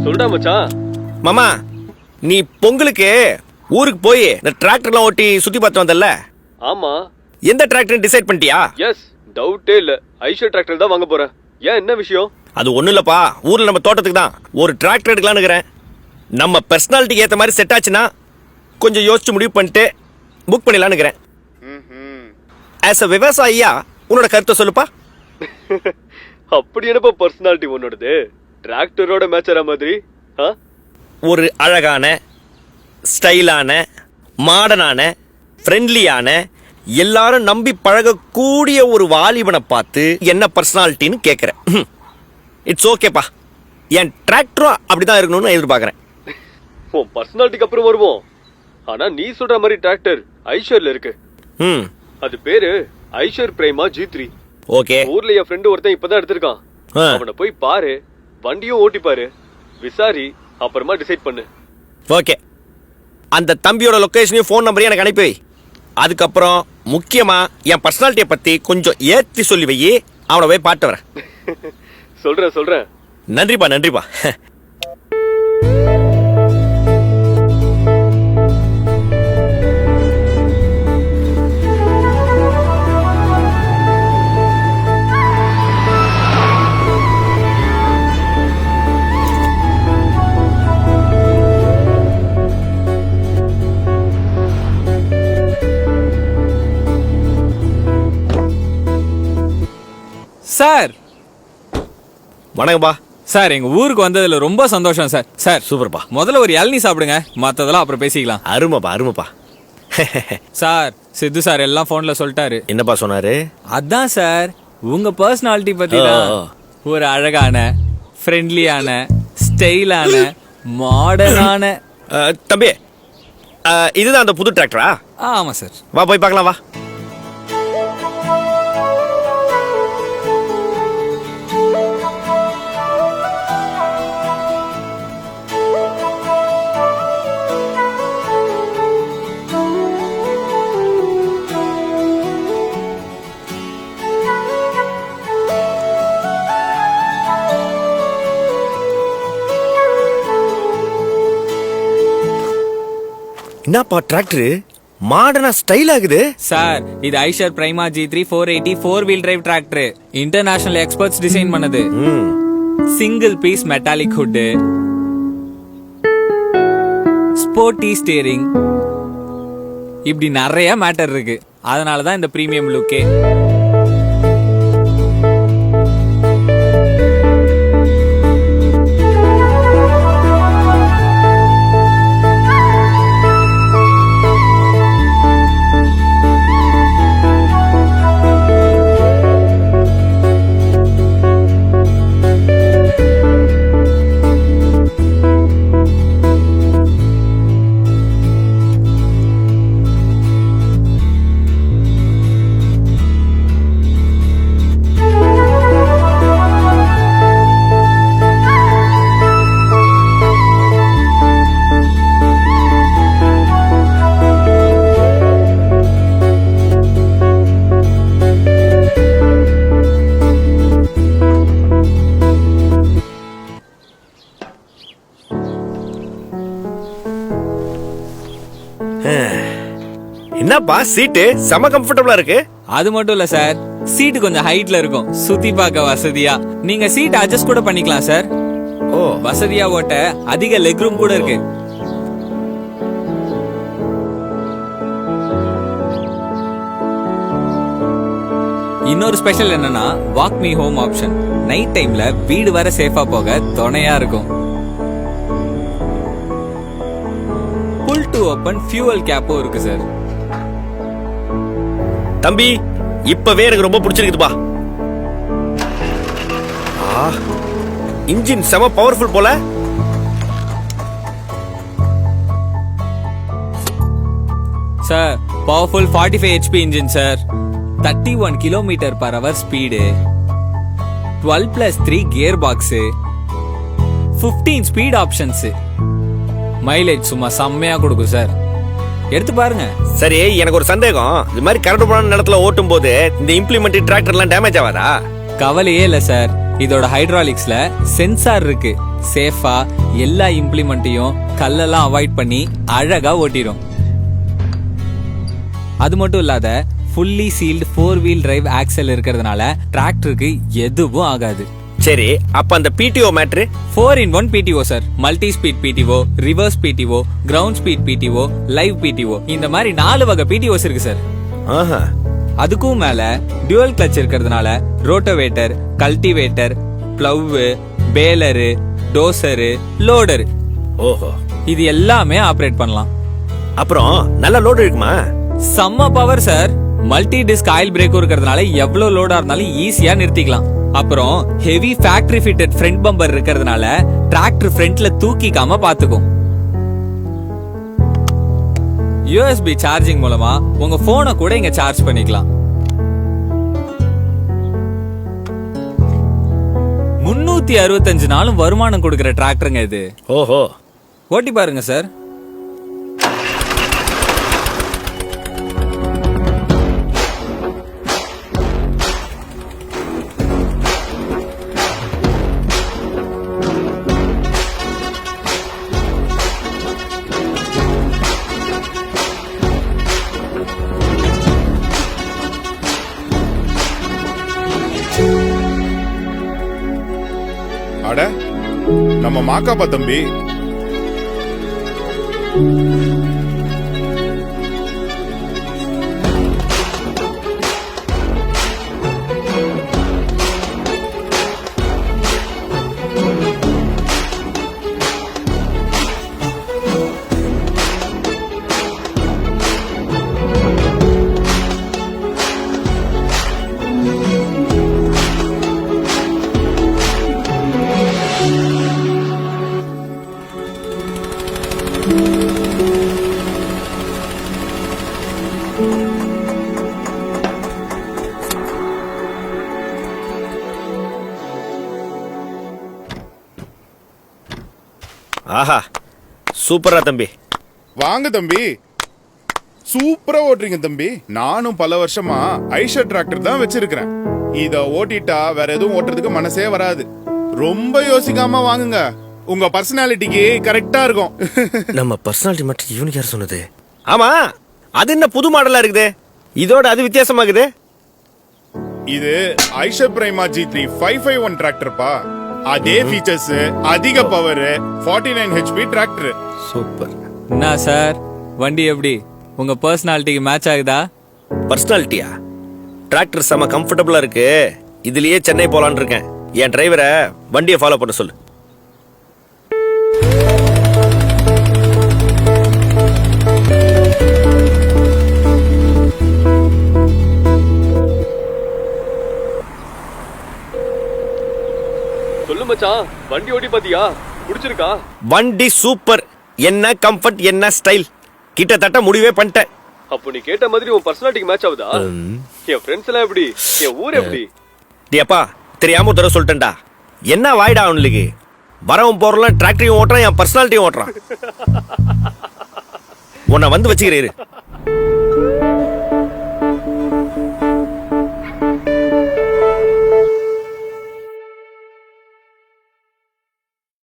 சொல்டா மச்சான். மாமா, நீ பொங்கலுக்கு ஊருக்கு போய் இந்த டிராக்டர்லாம் ஓட்டி சுத்தி பார்த்து வந்தல்ல? ஆமா. எந்த டிராக்டர் டிசைட் பண்ணிட்டியா? எஸ், டவுட்டே இல்ல. ஐஷர் டிராக்டர் தான் வாங்க போறேன். ஏன், என்ன விஷயம்? அது ஒண்ணும் இல்லப்பா, ஊர்ல நம்ம தோட்டத்துக்கு தான் ஒரு டிராக்டர் எடுக்கலாம்னு இருக்கிறேன். நம்ம பர்சனாலிட்டிக்கு ஏத்த மாதிரி செட் ஆச்சுன்னா கொஞ்சம் யோசிச்சு முடிவு பண்ணிட்டு புக் பண்ணிடலாம்னு இருக்கிறேன். ஆஸ் அ விவசாயியா உன்னோட கருத்தை சொல்லுப்பா. அப்படி என்னப்பா பர்சனாலிட்டி உன்னோடது? டிராக்டரோட மேட்சரா மாதிரி? ஒரு அழகான, ஸ்டைலான, மாடர்னான, ஃப்ரெண்ட்லியான, எல்லாரும் நம்பி பழகக்கூடிய ஒரு வாலிபனை பார்த்து என்ன பர்சனாலிட்டின்னு கேட்குறேன். இட்ஸ் ஓகேப்பா, என் டிராக்டரும் அப்படிதான் இருக்கணும்னு எதிர்பார்க்குறேன். உன் பர்சனாலிட்டிக்கு அப்புறம் வருவோம். ஆனா நீ சொல்ற மாதிரி டிராக்டர் ஐஷர்ல இருக்கு. அது பேரு ஐஷர் பிரேமா G3. ஓகே. ஊர்ல என் ஃப்ரெண்டு ஒருத்தன் இப்பதான் எடுத்திருக்கான். அவனை போய் பாரு, வண்டியும் ஓட்டி பாரு, விசாரி, அப்புறமா டிசைட் பண்ணு. ஓகே. அந்த தம்பியோட லொகேஷனையும் ஃபோன் நம்பரையும் எனக்கு அனுப்பி வை. அதுக்கப்புறம் முக்கியமா என் பர்சனாலிட்டியை பத்தி கொஞ்சம் ஏத்தி சொல்லி வை. அவனை போய் பாட்டு வரேன். சொல்றேன். நன்றிப்பா, நன்றிப்பா. சார் வணக்கம்பா. சார், எங்க ஊருக்கு வந்ததுல ரொம்ப சந்தோஷம் சார். சார் சூப்பர்ப்பா. முதல்ல ஒரு இளநீ சாப்பிடுங்க, மத்ததெல்லாம் அப்புறம் பேசிக்கலாம். அருமைப்பா. சார், சித்து சார் எல்லாம் போன்ல சொல்லிட்டாரு. என்னப்பா சொன்னாரு? அதான் சார், உங்க பர்சனாலிட்டி பத்தி தான். ஒரு அழகான, ஃப்ரெண்ட்லியான, ஸ்டைலான, மாடர்னான. தம்பி, இதுதான் அந்த புது டிராக்டரா? ஆமா சார். வா போய் பார்க்கலாம், வா. என்னப்பா டிராக்டர் மாடர்னா ஸ்டைல் ஆகுது. சார், இது Eicher Prima G3 480 4 wheel drive tractor. International experts design பண்ணது. Single piece metallic hood, sporty steering, இப்படி நிறைய மேட்டர் இருக்கு. அதனால தான் இந்த பிரீமியம் லுக்கே. என்னப்பா சீட்டு செம கம்ஃபர்டபிளா இருக்கு. அது மட்டும் இல்ல சார், சீட்டு கொஞ்சம் ஹைட்ல இருக்கும், சுத்தி பார்க்க வசதியா. நீங்க சீட் அட்ஜஸ்ட் கூட பண்ணிக்கலாம் சார். ஓ, வசதியா ஓட்ட அதிக லெக் ரூம் கூட இருக்கு. இன்னொரு ஸ்பெஷல் என்னன்னா walk me home option. Night டைம்ல வீடு வர சேஃபா போக துணையா இருக்கும். புல் டு ஓபன் ஃபியூவல் கேப்பும் இருக்கு சார். தம்பி, இப்பவே எனக்கு ரொம்ப பிடிச்சிருக்குதுப்பா. இன்ஜின் செம பவர்ஃபுல் போல. Sir, powerful 45 HP engine sir. 31 km/h speed, 12+3 gear box, 15 speed options. Mileage சும்மா செம்மையா கொடுக்கும் சார். எடுத்து பாருங்க. சரி, எனக்கு ஒரு சந்தேகம். இது மாதிரி கரடு போன நிலத்துல ஓட்டும் போது இந்த இம்ப்ளிமெண்ட் டிராக்டர்லாம் டேமேஜ் ஆகாதா? கவலையே இல்ல சார். இதோட ஹைட்ராலிக்ஸ்ல சென்சார் இருக்கு. சேஃபா எல்லா இம்ப்ளிமெண்ட்டையும் கல்லெல்லாம் அவாய்ட் பண்ணி அழகா ஓட்டிடும். அது மட்டும் இல்லாத fully sealed 4 wheel drive axle இருக்கிறதுனால டிராக்டருக்கு எதுவும் ஆகாது. சரி, அப்ப அந்த PTO matter? 4-in-1 PTO sir. Multi speed PTO, reverse PTO, ground speed PTO, live PTO, இந்த மாதிரி 4 வகை பிடிஓஸ் இருக்கு சார். ஆஹா. அதுக்கும் மேல டியூவல் கிளட்ச் இருக்கிறதுனால rotavator, cultivator, plough, baler, dozer, loader, ஓஹோ, இது எல்லாமே ஆபரேட் பண்ணலாம். அப்புறம் நல்ல லோடு இருக்குமா? செம்ம power sir. Multi disc oil பிரேக்கும் இருக்கிறதுனால எவ்வளவு லோடா இருந்தாலும் ஈஸியா நிறுத்திக்கலாம். அப்புறம் heavy factory fitted front bumper இருக்கிறதுனால டிராக்டர் ஃப்ரண்ட்ல தூக்கிக்காம பாத்துக்கும். யூஎஸ்பி சார்ஜிங் மூலமா உங்க போனை கூட இங்க சார்ஜ் பண்ணிக்கலாம். 365 நாளும் வருமானம் கொடுக்கிற டிராக்டருங்க இது. ஓஹோ, ஓட்டி பாருங்க சார். அட, நம்ம மாக்காப்பா தம்பி. ஆஹா, சூப்பரா தம்பி. வாங்க தம்பி, சூப்பரா ஓட்டுறீங்க தம்பி. நானும் பல வருஷமா ஐஷர் டிராக்டர் தான் வச்சிருக்கிறேன். இத ஓட்டிட்டா வேற எதுவும் ஓட்டுறதுக்கு மனசே வராது. ரொம்ப யோசிக்காம வாங்குங்க, உங்க பர்சனாலிட்டிக்கு கரெக்டா இருக்கும். நம்ம பர்சனாலிட்டி மட்டும் இவனுக்கு யார் சொன்னது? ஆமா, அது என்ன புது மாடலா இருக்குது? இதோட அது வித்தியாசமாகுது. இது ஐஷர் பிரைமா G3 551 டிராக்டர்ப்பா. அதே ஃபீச்சர்ஸ், அதிக பவர், 49 HP டிராக்டர். சூப்பர். என்ன சார், வண்டி எப்படி உங்க பர்சனாலிட்டிக்கு மேட்ச் ஆகுதா? பர்சனாலிட்டியா? டிராக்டர் செம கம்ஃபர்டபுளா இருக்கு. இதுலயே சென்னை போலான்னு இருக்கேன். என் டிரைவரை வண்டியை ஃபாலோ பண்ண சொல்லு. சொல்லு மச்சான், வண்டி ஓட்டி பாத்தியா? புடிச்சிருக்கா? வண்டி சூப்பர். என்ன கம்ஃபர்ட், என்ன ஸ்டைல், கிட்டத்தட்ட முடிவே பண்ணிட்டேன். அப்போ நீ கேட்ட மாதிரி உன் பர்சனாலிட்டிக்கு மேட்ச் ஆகுதா? என் ஃப்ரெண்ட்ஸ் எல்லாம் எப்படி, என் ஊர் எப்படி? டேப்பா, தெரியாம தர சொல்லிட்டேன்டா. என்ன வாய்டா அவனுக்கு? வரவும் போறலாம் டிராக்டரையும் ஓட்டுறான், என் பர்சனாலிட்டியும் ஓட்டுறான். உன்னை வந்து வச்சுக்கிறேன்.